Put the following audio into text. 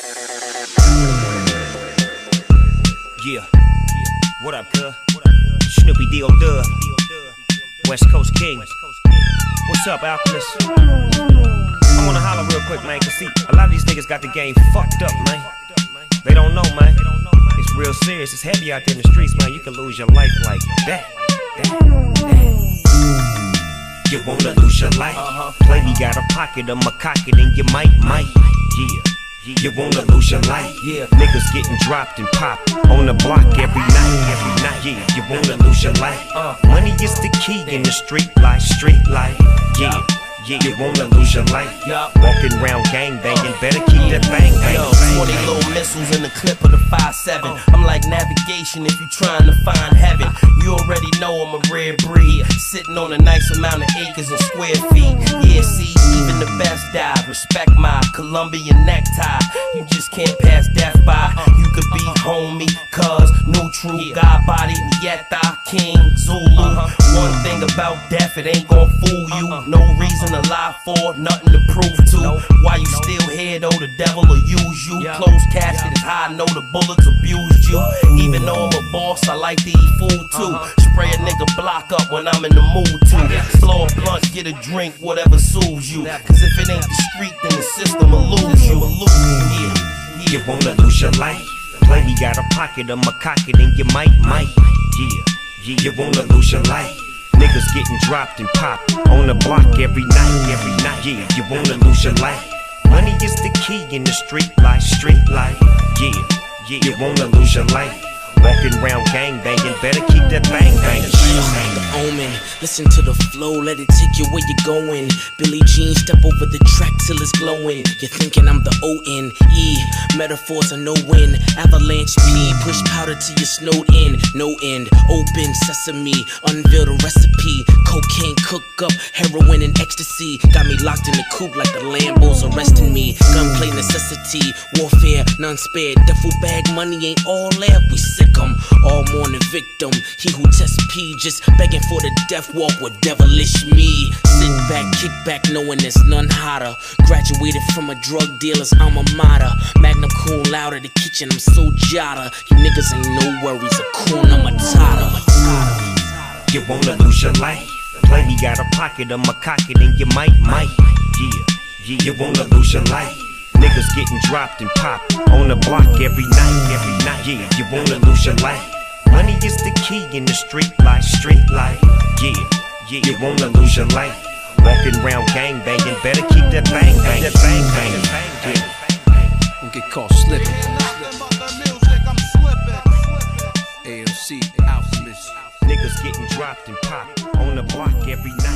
Yeah, what up, cuz? Snoopy D.O. Dub, West Coast King. What's up, Alchemist? I wanna holler real quick, man, cause see, a lot of these niggas got the game fucked up, man. They don't know, man. It's real serious, it's heavy out there in the streets, man. You can lose your life like that. You wanna lose your life? Play me got a pocket of my cocket and you might. Yeah. You wanna lose your life? Yeah. Niggas getting dropped and popped on the block every night. Yeah. You wanna lose your life? Money is the key in the street life. Yeah. You wanna lose your life? Walking around gang banging, better keep that bang. Yo, 20 little missiles in the clip of the 5.7. I'm like navigation if you trying to find heaven. You already know I'm a rare breed, sitting on a nice amount of acres and square feet. Yeah, see, even the best die. Respect my Colombian necktie. You just can't pass death by. You could be homie, cuz neutral, God body, Nieta, King, Zulu. One thing about death, it ain't gon' fool you. No reason to lie for, nothing to prove to. Why you still here though, the devil will use you. Closed casket is how I know the bullets abused you. Even though I'm a boss, I like to eat food too. Spray a nigga block up when I'm in the mood to. Blow a blunt, get a drink, whatever soothes you. Cause if it ain't the street, then the system will lose you. Yeah. You wanna lose your life? Play me got a pocket of my cocket and you might. Yeah. You wanna lose your life? Niggas getting dropped and popped on the block every night. Yeah, you wanna lose your life? Money is the key in the street life. Yeah, you wanna lose your life? Walking around gang banging, better keep that bang. The omen, listen to the flow, let it take you where you're going. Billie Jean, step over the track till it's glowing. You're thinking I'm the O-N-E, metaphors are no win. Avalanche P, push powder till you're snowed in. No end, open sesame, unveil the recipe. Cocaine cook up, heroin and ecstasy. Got me locked in the coop like the Lambos arresting me. Gunplay necessity, warfare, none spared. Duffel bag money ain't all there, we sick 'em. All mourning victim, he who tests P, just begging for the death walk with devilish me. Sit back, kick back, knowing there's none hotter. Graduated from a drug dealer's alma mater. Magnum cool out of the kitchen, I'm so jada. You niggas ain't no worries, Hakuna Matata. You wanna lose your life? Play me got a pocket of my cocket and you might. Yeah. You wanna lose your life? Niggas getting dropped and popped on the block every night. Yeah, you wanna lose your life? Money is the key in the street life. Yeah, you wanna lose your life? Walking around gang banging, better keep that bang. Don't get caught slipping. AOC, Alchemist. Niggas getting dropped and popped on the block every night.